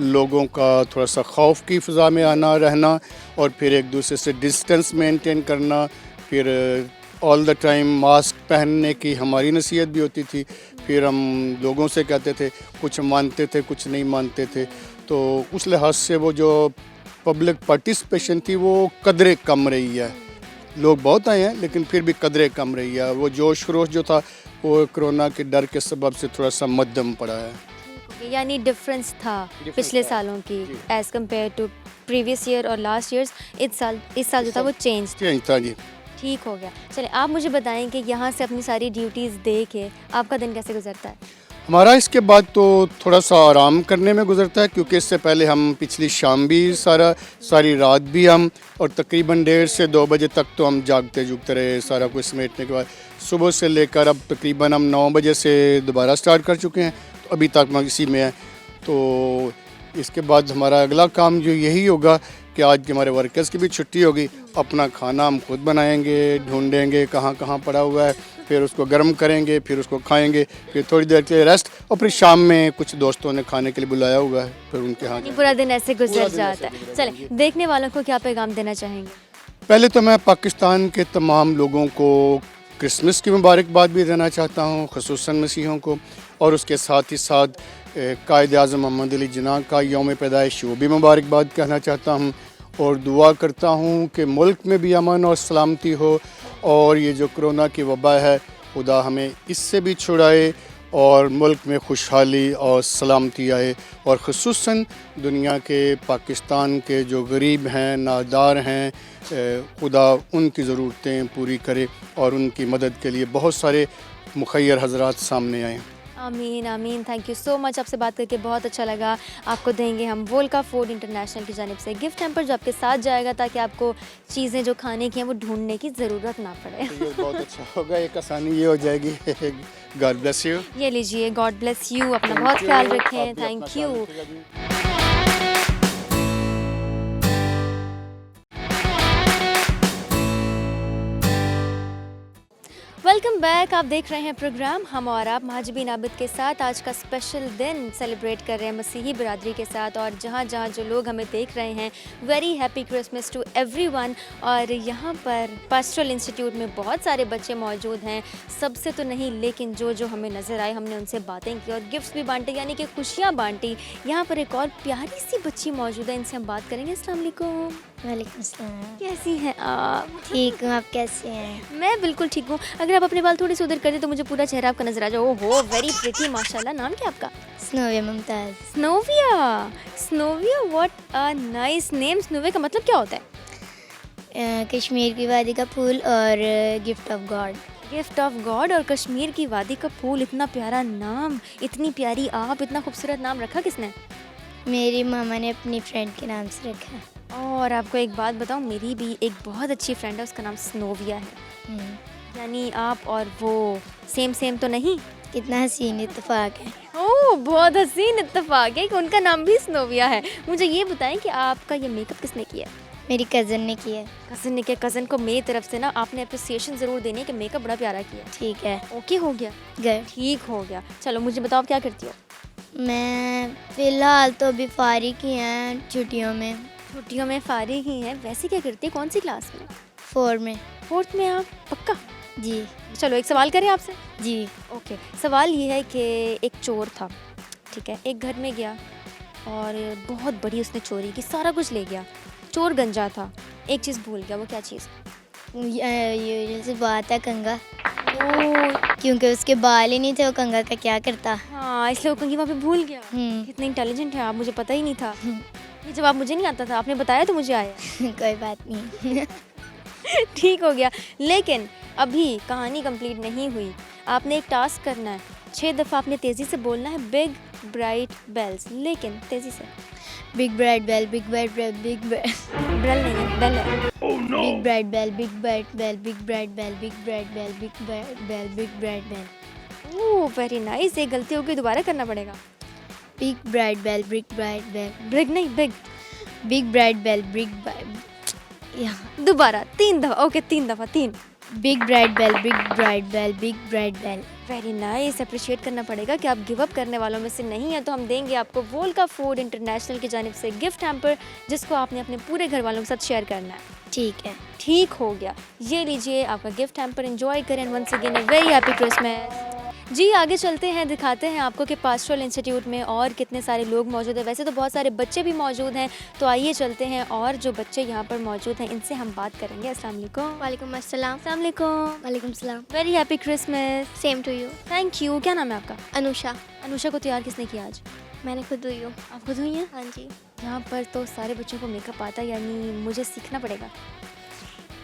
लोगों का थोड़ा सा खौफ की फ़ज़ा में आना रहना और फिर एक दूसरे से डिस्टेंस मेंटेन करना, फिर ऑल द टाइम मास्क पहनने की हमारी नसीहत भी होती थी। फिर हम लोगों से कहते थे, कुछ मानते थे कुछ नहीं मानते थे, तो उस लिहाज से वो जो पब्लिक पार्टिसिपेशन थी वो कदरे कम रही है। लोग बहुत आए हैं लेकिन फिर भी कदरे कम रही है। वो जोश खरोश जो था वो कोरोना के डर के सबब से थोड़ा सा मध्यम पड़ा है।
यानी डिफरेंस था पिछले सालों की as compared to previous year और लास्ट ईयर्स। इस साल जो था वो चेंज
था जी।
ठीक हो गया। चलिए, आप मुझे बताएं कि यहाँ से अपनी सारी ड्यूटीज़ दे के आपका दिन कैसे गुजरता है?
हमारा इसके बाद तो थोड़ा सा आराम करने में गुजरता है, क्योंकि इससे पहले हम पिछली शाम भी सारी रात भी हम और तकरीबन 1:30 से 2 बजे तक तो हम जागते जुगते रहे। सारा कुछ समेटने के बाद सुबह से लेकर अब तकरीबन हम 9 बजे से दोबारा स्टार्ट कर चुके हैं, तो अभी तक हम इसी में हैं। तो इसके बाद हमारा अगला काम जो यही होगा कि आज के हमारे वर्कर्स की भी छुट्टी होगी, अपना खाना हम खुद बनाएंगे, ढूंढेंगे कहाँ कहाँ पड़ा हुआ है, फिर उसको गर्म करेंगे, फिर उसको खाएंगे, फिर थोड़ी देर के लिए रेस्ट, और फिर शाम में कुछ दोस्तों ने खाने के लिए बुलाया हुआ है, फिर उनके यहाँ
पूरा दिन ऐसे गुजर जाता है। चलिए, देखने वालों को क्या पैगाम देना चाहेंगे?
पहले तो मैं पाकिस्तान के तमाम लोगों को क्रिसमस की मुबारकबाद भी देना चाहता हूँ, ख़ुसूसन मसीहों को, और उसके साथ ही साथ कायद आज़म मोहम्मद अली जिन्ना का यौम पैदाइश वो भी मुबारकबाद कहना चाहता हूँ। और दुआ करता हूँ कि मुल्क में भी अमन और सलामती हो और ये जो कोरोना की वबा है खुदा हमें इससे भी छुड़ाए और मुल्क में खुशहाली और सलामती आए, और ख़ुसूसन दुनिया के पाकिस्तान के जो गरीब हैं, नादार हैं, खुदा उनकी ज़रूरतें पूरी करे और उनकी मदद के लिए बहुत सारे मुखय्यर हज़रात सामने आएँ।
आमीन आमीन। थैंक यू सो मच, आपसे बात करके बहुत अच्छा लगा। आपको देंगे हम वोल्का फूड इंटरनेशनल की जानिब से गिफ्ट हैम्पर जो आपके साथ जाएगा, ताकि आपको चीज़ें जो खाने की हैं वो ढूंढने की ज़रूरत ना पड़े।
ये बहुत अच्छा होगा, एक आसानी ये हो जाएगी। God bless you.
ये लीजिए, गॉड ब्लेस यू, अपना बहुत ख्याल रखें। Thank you. Welcome back. आप देख रहे हैं प्रोग्राम हम और आप महाजबीन आबिद के साथ। आज का स्पेशल दिन सेलिब्रेट कर रहे हैं मसीही बिरादरी के साथ, और जहाँ जहाँ जो लोग हमें देख रहे हैं, very happy Christmas to everyone. और यहाँ पर पास्टोरल इंस्टीट्यूट में बहुत सारे बच्चे मौजूद हैं, सबसे तो नहीं लेकिन जो जो हमें नज़र आए हमने उनसे बातें की और गिफ्ट्स भी बांटे, यानी कि खुशियाँ बांटी। यहाँ पर एक और प्यारी सी बच्ची मौजूद है, इनसे हम बात करेंगे। अस्सलाम वालेकुम।
वालेकुम अस्सलाम।
कैसी हैं आप?
ठीक हूँ, आप कैसे हैं?
मैं बिल्कुल ठीक हूँ। अगर आप अपने बाल थोड़े से उधर कर दें तो मुझे पूरा चेहरा आपका नजर आ जाए। ओहो, वेरी प्रिटी माशाल्लाह। नाम क्या आपका?
Snovia Mumtaz.
Snovia. Snovia, what a nice name. Snovia का मतलब क्या होता है?
कश्मीर की वादी का फूल और gift of God.
Gift of God और कश्मीर की वादी का फूल, इतना प्यारा नाम, इतनी प्यारी आप, इतना खूबसूरत नाम रखा किसने?
मेरी मामा ने अपनी फ्रेंड के नाम से रखा है।
और आपको एक बात बताऊँ, मेरी भी एक बहुत अच्छी फ्रेंड है, उसका नाम स्नोविया है। यानी आप और वो सेम तो नहीं?
कितना हसीन इत्तेफाक है।
ओह, बहुत हसीन इत्तेफाक है कि उनका नाम भी स्नोविया है। मुझे ये बताएं कि आपका ये मेकअप किसने किया?
मेरी कज़न ने किया।
कज़न ने किया। कज़न को मेरी तरफ से ना आपने अप्रिसिएशन ज़रूर देनी है कि मेकअप बड़ा प्यारा किया।
ठीक है।
ओके हो गया?
गए।
ठीक हो गया। चलो मुझे बताओ, आप क्या करती हो?
मैं फ़िलहाल तो अभी फारिग ही हैं छुट्टियों में।
छुट्टियों में फारिग ही हैं। वैसे क्या करती है, कौन सी क्लास में?
4 में।
4th में आप? पक्का?
जी।
चलो एक सवाल करें आपसे?
जी।
ओके, सवाल ये है कि एक चोर था, ठीक है, एक घर में गया और बहुत बड़ी उसने चोरी की, सारा कुछ ले गया। चोर गंजा था, एक चीज़ भूल गया। वो क्या चीज़?
ये जैसे बात है कंगा। क्योंकि उसके बाल ही नहीं थे, वो कंघा का क्या करता।
हाँ, इसलिए वो कंघी वहाँ पे भूल गया।
हम्म।
कितने इंटेलिजेंट है आप, मुझे पता ही नहीं था। ये जवाब मुझे नहीं आता था, आपने बताया तो मुझे आया।
कोई बात नहीं।
ठीक हो गया। लेकिन अभी कहानी कंप्लीट नहीं हुई। आपने एक टास्क करना है, 6 दफ़ा आपने तेज़ी से बोलना है बिग ब्राइट बेल्स, लेकिन तेज़ी से।
Big bright bell, big bright bell, big bright
bell नहीं है, बेल है।
Big bright bell, big bright bell, big bright bell, big bright bell, big bright bell, big bright bell.
Oh very nice. एक गलती हो गई, दोबारा करना पड़ेगा।
Big bright bell, big bright bell,
big नहीं, big.
Big bright bell, big bright,
दोबारा 3 दफ़ा। ओके 3 दफ़ा, 3।
Big bright bell, big bright bell, big bright bell.
Very nice. Appreciate करना पड़ेगा कि आप गिव अप करने वालों में से नहीं है। तो हम देंगे आपको वोल्का फूड इंटरनेशनल की जानिब से गिफ्ट हैम्पर, जिसको आपने अपने पूरे घर वालों के साथ शेयर करना है।
ठीक है।
ठीक हो गया। ये लीजिए आपका गिफ्ट हैम्पर, एंजॉय करें। Once again a very happy Christmas. जी आगे चलते हैं, दिखाते हैं आपको कि पास्टोरल इंस्टीट्यूट में और कितने सारे लोग मौजूद हैं। वैसे तो बहुत सारे बच्चे भी मौजूद हैं, तो आइए चलते हैं और जो बच्चे यहाँ पर मौजूद हैं इनसे हम बात करेंगे। अस्सलाम वालेकुम।
वालेकुम अस्सलाम।
अस्सलाम वालेकुम।
वालेकुम सलाम।
Very happy Christmas.
Same to you.
Thank you. क्या नाम है आपका?
अनुषा।
अनुषा को तैयार किसने किया आज?
मैंने खुद हुई हूँ।
आप खुद हुई हैं?
हाँ जी।
यहाँ पर तो सारे बच्चों को मेकअप आता है, यानी मुझे सीखना पड़ेगा।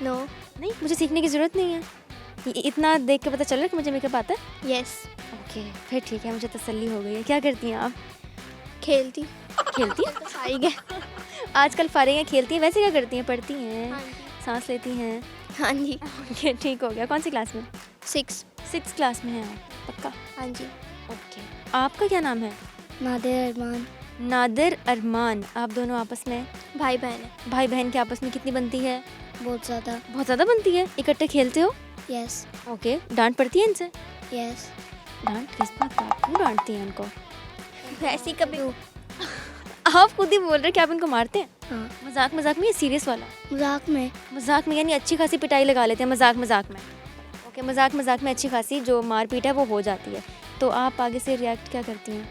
नो।
नहीं, मुझे सीखने की ज़रूरत नहीं है। इतना देख के पता चल रहा है कि मुझे मेकअप आता है।
यस।
ओके फिर ठीक है, मुझे तसल्ली हो गई है। क्या करती हैं आप?
खेलती।
खेलती हैं?
सारी है।
आजकल फारिग हैं, खेलती हैं। वैसे क्या करती हैं? पढ़ती हैं?
हाँ जी।
सांस लेती हैं?
हाँ जी।
ओके ठीक हो गया। कौन सी क्लास में?
6।
6 क्लास में हैं आप? पक्का?
हाँ जी।
ओके। आपका क्या नाम है?
नादिर अरमान।
नादिर अरमान। आप दोनों आपस में
भाई बहन है।
भाई बहन के आपस में कितनी बनती है?
बहुत ज़्यादा।
बहुत ज़्यादा बनती है। इकट्ठे खेलते हो?
यस।
ओके। डांट पड़ती है इनसे?
यस।
डांट किस बात का? क्यों डांटती हैं उनको?
ऐसी कभी।
आप खुद ही बोल रहे कि आप इनको मारते हैं?
हाँ।
मजाक मजाक में या सीरियस वाला?
मजाक में।
मजाक में, यानी अच्छी खासी पिटाई लगा लेते हैं मजाक मजाक में। ओके, मजाक मजाक में अच्छी खासी जो मारपीट है वो हो जाती है। तो आप आगे से रिएक्ट क्या करती हैं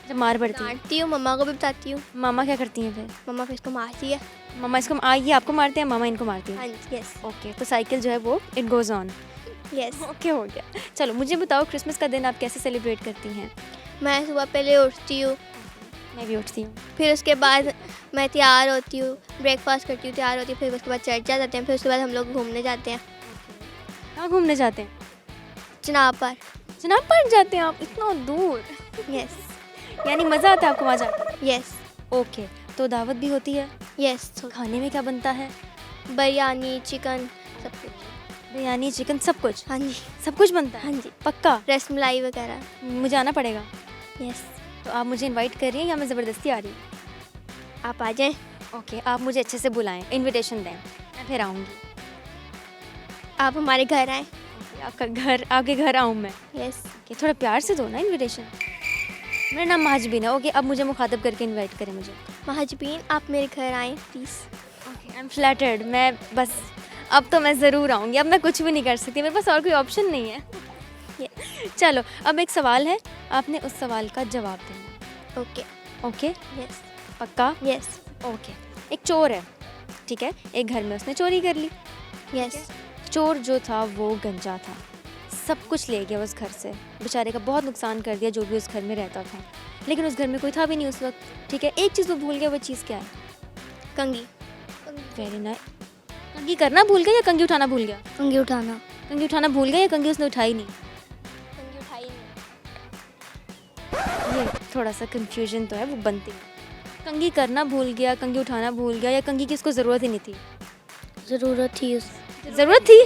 जब मार पड़ती है?
डांटती हूँ, मम्मा को भी बताती हूँ।
मामा क्या करती हैं फिर?
मम्मा फिर इसको मारती है।
मामा इसको ये आपको मारते हैं, मामा इनको मारती हैं?
हाँ जी। यस।
ओके, तो साइकिल जो है वो it goes on.
Yes.
Okay हो गया। चलो मुझे बताओ, क्रिसमस का दिन आप कैसे सेलिब्रेट करती हैं?
मैं सुबह पहले उठती हूँ,
मैं भी उठती हूँ।
फिर उसके बाद मैं तैयार होती हूँ, ब्रेकफास्ट करती हूँ, तैयार होती हूँ, फिर उसके बाद चर्च जाते हैं, फिर उसके बाद हम लोग घूमने जाते हैं।
कहाँ घूमने जाते हैं?
चिनाब पर।
जनाब पर जाते हैं आप? इतना दूर?
यस।
यानी मज़ा आता है आपको वहाँ जाकर?
यस।
ओके, तो दावत भी होती है?
यस।
खाने में क्या बनता है?
बिरयानी, चिकन, सब कुछ।
बिरयानी, चिकन, सब कुछ?
हाँ जी।
सब कुछ बनता है?
हाँ जी।
पक्का?
रसमलाई वगैरह।
मुझे आना पड़ेगा?
यस।
तो आप मुझे इनवाइट कर रही हैं या मैं ज़बरदस्ती आ रही हूँ?
आप आ जाएं।
ओके, आप मुझे अच्छे से बुलाएं, इनविटेशन दें, मैं फिर आऊँगी।
आप हमारे घर आएँ।
आपके घर आऊँ मैं?
यस।
ओके, थोड़ा प्यार से दो ना इनविटेशन। मेरा नाम महजबीन है। ओके, अब मुझे मुखातब करके इनवाइट करें मुझे।
महजबीन, आप मेरे घर आएँ please.
Okay, I am flattered. मैं बस अब तो मैं ज़रूर आऊँगी। अब मैं कुछ भी नहीं कर सकती, मेरे पास और कोई ऑप्शन नहीं है। चलो, अब एक सवाल है, आपने उस सवाल का जवाब देना।
ओके।
ओके?
यस।
पक्का?
यस।
ओके। एक चोर है, ठीक है? एक घर में उसने चोरी कर ली।
यस।
चोर जो था वो गंजा था, सब कुछ ले गया उस घर से, बेचारे का बहुत नुकसान कर दिया जो भी उस घर में रहता था। लेकिन उस घर में कोई था भी नहीं उस वक्त, ठीक है? एक चीज़ वो भूल गया, वो चीज़ क्या है?
कंगी।
Very nice. कंघी करना भूल गया या कंघी उठाना भूल गया?
कंगी उठाना।
कंघी उठाना भूल गया या कंघी उसने उठाई नहीं?
कंगी उठाई नहीं।
ये थोड़ा सा कंफ्यूजन तो है, वो बनती है। कंघी करना भूल गया, कंघी उठाना भूल गया, या कंघी की उसको ज़रूरत ही नहीं थी?
ज़रूरत थी उस।
ज़रूरत थी?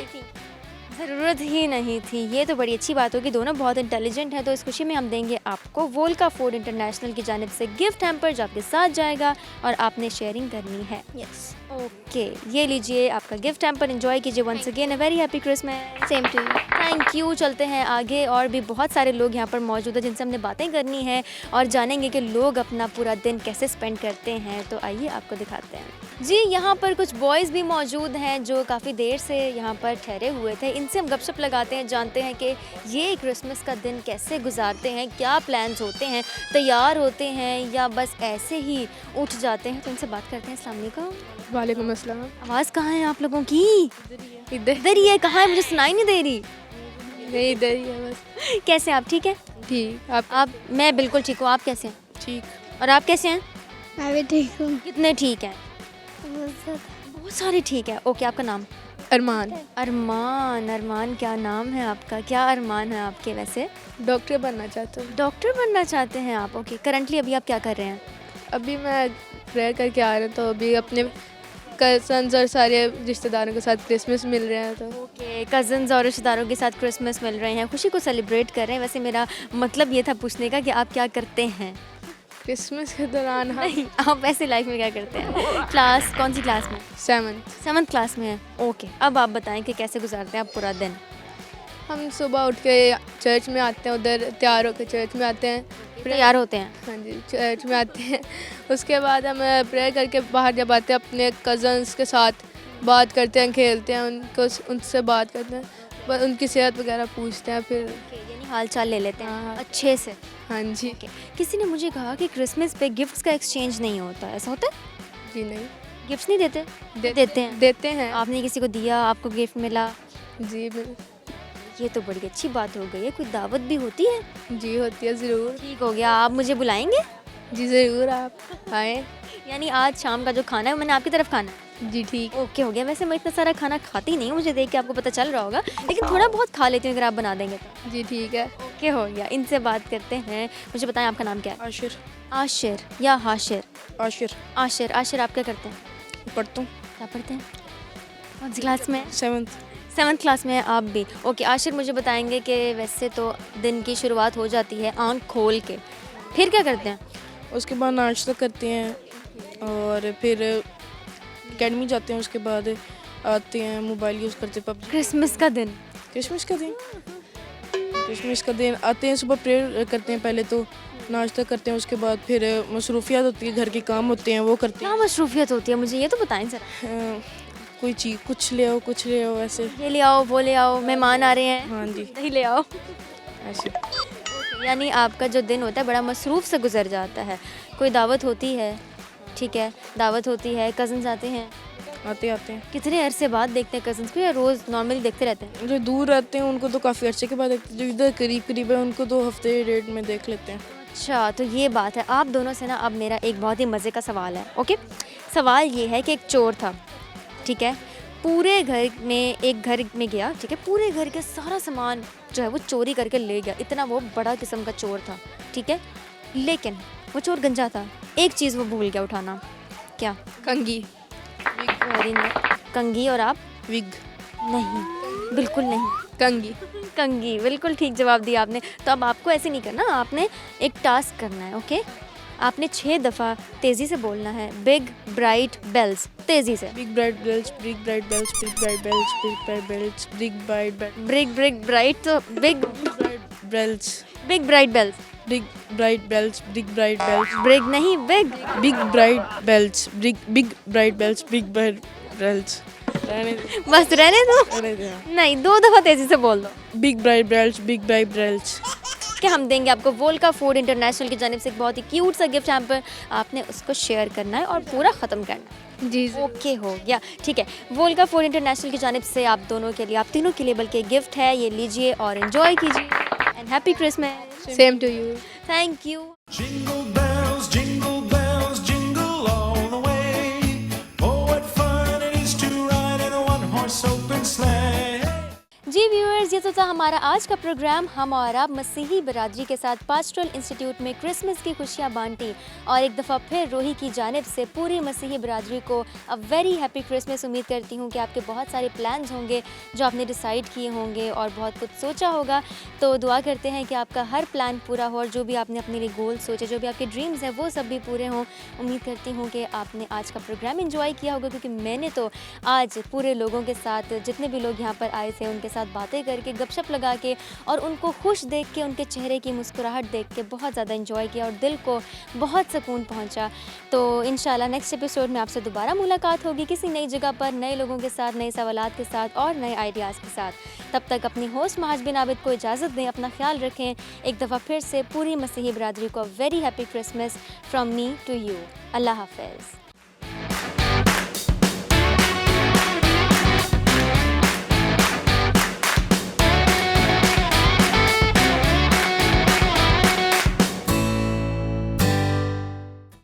ज़रूरत ही नहीं थी। ये तो बड़ी अच्छी बात होगी, दोनों बहुत इंटेलिजेंट हैं। तो इस खुशी में हम देंगे आपको वोल्का फूड इंटरनेशनल की जानिब से गिफ्ट हैम्पर, जो आपके साथ जाएगा और आपने शेयरिंग करनी है।
यस।
ओके, ये लीजिए आपका गिफ्ट हैम्पर, एंजॉय कीजिए। Once again a very happy Christmas.
Same to you.
Thank you. चलते हैं आगे, और भी बहुत सारे लोग यहाँ पर मौजूद हैं जिनसे हमने बातें करनी है और जानेंगे कि लोग अपना पूरा दिन कैसे स्पेंड करते हैं। तो आइए आपको दिखाते हैं। जी, यहाँ पर कुछ बॉयज़ भी मौजूद हैं जो काफ़ी देर से यहाँ पर ठहरे हुए थे। इनसे हम गपशप लगाते हैं, जानते हैं कि ये क्रिसमस का दिन कैसे गुजारते हैं, क्या प्लान्स होते हैं, तैयार होते हैं या बस ऐसे ही उठ जाते हैं। तो इनसे बात करते हैं। अस्सलाम वालेकुम।
वालेकुम अस्सलाम।
आवाज़ कहाँ है आप लोगों की?
इधर
इधर ही है। कहाँ है? मुझे सुनाई नहीं दे रही।
नहीं इधर ही है बस।
कैसे हैं आप, ठीक है?
ठीक
आप मैं बिल्कुल ठीक हूँ, आप कैसे हैं?
ठीक।
और आप कैसे हैं?
मैं भी ठीक हूँ।
कितने ठीक हैं? बहुत सारे ठीक है। ओके, आपका नाम?
अरमान।
अरमान क्या नाम है आपका? क्या अरमान है आपके वैसे?
डॉक्टर बनना चाहता हूँ।
डॉक्टर बनना चाहते हैं आप? ओके, करंटली अभी आप क्या कर रहे हैं?
अभी मैं प्रेयर करके आ रहा हूँ तो अभी अपने कजन्स और सारे रिश्तेदारों के साथ क्रिसमस मिल रहे हैं तो
ओके, कज़न्स और रिश्तेदारों के साथ क्रिसमस मिल रहे हैं, खुशी को सेलिब्रेट कर रहे हैं। वैसे मेरा मतलब ये था पूछने का कि आप क्या करते हैं?
क्रिसमस के दौरान हम
नहीं, आप ऐसे लाइफ में क्या करते हैं? क्लास कौन सी क्लास में?
7th
क्लास में है। ओके, अब आप बताएं कि कैसे गुजारते हैं आप पूरा दिन?
हम सुबह उठ के चर्च में आते हैं, उधर तैयार होकर चर्च में आते हैं।
तैयार होते हैं?
हाँ जी, चर्च में आते हैं। उसके बाद हम प्रेयर करके बाहर जब आते हैं अपने कज़न्स के साथ बात करते हैं, खेलते हैं, उनसे बात करते हैं, उनकी सेहत वगैरह पूछते हैं फिर।
यानी हाल चाल ले लेते हैं
हाँ।
अच्छे से।
हाँ जी।
किसी ने मुझे कहा कि क्रिसमस पे गिफ्ट्स का एक्सचेंज नहीं होता, ऐसा होता है?
जी नहीं।
गिफ्ट्स नहीं देते? देते हैं। आपने किसी को दिया, आपको गिफ्ट मिला?
जी
ये तो बड़ी अच्छी बात हो गई है। कोई दावत भी होती है?
जी होती है ज़रूर।
ठीक हो गया, आप मुझे बुलाएंगे?
जी ज़रूर, आप आएँ।
यानी आज शाम का जो खाना है मैंने आपकी तरफ खाना है?
जी ठीक।
ओके हो गया। वैसे मैं इतना सारा खाना खाती नहीं हूँ, मुझे देख के आपको पता चल रहा होगा, लेकिन थोड़ा बहुत खा लेती हूँ अगर आप बना देंगे तो।
जी ठीक है।
ओके हो गया। इनसे बात करते हैं। मुझे बताएं आपका नाम क्या है?
आशिर।
आशिर या हाशिर?
आशिर।
आशिर। आशिर आप क्या करते हैं?
पढ़ता हूँ।
क्या पढ़ते हैं? कौन सी क्लास में?
7th
क्लास में है आप भी? ओके, आशिर मुझे बताएंगे कि वैसे तो दिन की शुरुआत हो जाती है आँख खोल के, फिर क्या करते हैं?
उसके बाद नाश्ता करते हैं और फिर एकेडमी जाते हैं, उसके बाद आते हैं, मोबाइल यूज़ करते हैं, पबजी।
क्रिसमस का दिन?
क्रिसमस का दिन आते हैं, सुबह प्रेयर करते हैं, पहले तो नाश्ता करते हैं, उसके बाद फिर मसरूफियात होती है, घर के काम होते हैं, वो करते
क्या मसरूफियत होती है, मुझे ये तो बताएं ज़रा।
हैं। कोई चीज़ कुछ ले आओ ऐसे।
ये ले आओ, वो ले आओ, मेहमान आ रहे हैं,
हाँ जी,
नहीं ले आओ।
ऐसे।
यानी आपका जो दिन होता है बड़ा मसरूफ़ से गुजर जाता है। कोई दावत होती है, ठीक है, दावत होती है, कज़न्स आते हैं,
आते हैं।
कितने अरसे बाद देखते हैं कज़न्स को या रोज़ नॉर्मली देखते रहते हैं?
जो दूर रहते हैं उनको तो काफ़ी अर्से के बाद देखते हैं, जो इधर करीब है उनको तो हफ्ते डेढ़ में देख लेते हैं।
अच्छा, तो ये बात है। आप दोनों से ना अब मेरा एक बहुत ही मज़े का सवाल है। ओके, सवाल ये है कि एक चोर था, ठीक है, पूरे घर में एक घर में गया, ठीक है, पूरे घर के सारा सामान जो है वो चोरी करके ले गया। इतना वो बड़ा किस्म का चोर था, ठीक है, लेकिन वो चोर गंजा था। एक चीज़ वो भूल गया उठाना। क्या?
कंगी।
Very nice. कंघी। और आप?
विग।
नहीं, बिल्कुल नहीं। कंघी, बिल्कुल ठीक जवाब दिया आपने। तो अब आपको ऐसे नहीं करना, आपने एक टास्क करना है। ओके, आपने 6 दफ़ा तेज़ी से बोलना है, बिग ब्राइट बेल्स, तेज़ी से।
Big bright bells, big bright bells, big bright bells, big bright bells, big bright
brig bright, तो big
bells,
big bright bells,
big bright bells, big bright bells,
brig नहीं, big
bright bells, big bright bells, big bright bells.
बस रहने दो। नहीं, 2 दफ़ा तेज़ी से बोल दो।
Big bright bells, big bright bells.
कि हम देंगे आपको वोल्का फूड इंटरनेशनल की जानिब से एक बहुत ही क्यूट सा गिफ्ट हैम्पर। आपने उसको शेयर करना है और पूरा ख़त्म करना है।
जी
ओके हो गया, ठीक है। वोल्का फूड इंटरनेशनल की जानिब से आप दोनों के लिए, आप तीनों के लिए बल्कि गिफ्ट है, ये लीजिए और एंजॉय कीजिए। And happy Christmas.
Same to you.
Thank you.
Jingle bells, jingle all the way. Oh, what fun it is to ride in a one-horse open sleigh.
जी व्यूअर्स, ये तो था हमारा आज का प्रोग्राम। हम और आप मसीही बरादरी के साथ पास्टरल इंस्टीट्यूट में क्रिसमस की खुशियाँ बांटी और एक दफ़ा फिर रोही की जानिब से पूरी मसीही बरादरी को अ वेरी हैप्पी क्रिसमस। उम्मीद करती हूँ कि आपके बहुत सारे प्लान्स होंगे जो आपने डिसाइड किए होंगे और बहुत कुछ सोचा होगा। तो दुआ करते हैं कि आपका हर प्लान पूरा हो और जो भी आपने अपने लिए गोल सोचे, जो भी आपके ड्रीम्स हैं, वो सब भी पूरे हों। उम्मीद करती हूँ कि आपने आज का प्रोग्राम एंजॉय किया होगा, क्योंकि मैंने तो आज पूरे लोगों के साथ, जितने भी लोग यहाँ पर आए थे, उनके साथ बातें करके, गपशप लगा के और उनको खुश देख के, उनके चेहरे की मुस्कुराहट देख के बहुत ज़्यादा एंजॉय किया और दिल को बहुत सुकून पहुंचा। तो इंशाल्लाह नेक्स्ट एपिसोड में आपसे दोबारा मुलाकात होगी किसी नई जगह पर, नए लोगों के साथ, नए सवालात के साथ और नए आइडियाज़ के साथ। तब तक अपनी होस्ट महाज बिन आबिद को इजाज़त दें, अपना ख्याल रखें। एक दफ़ा फिर से पूरी मसीही बरादरी को very happy Christmas from me to you. अल्लाह हाफ़िज़।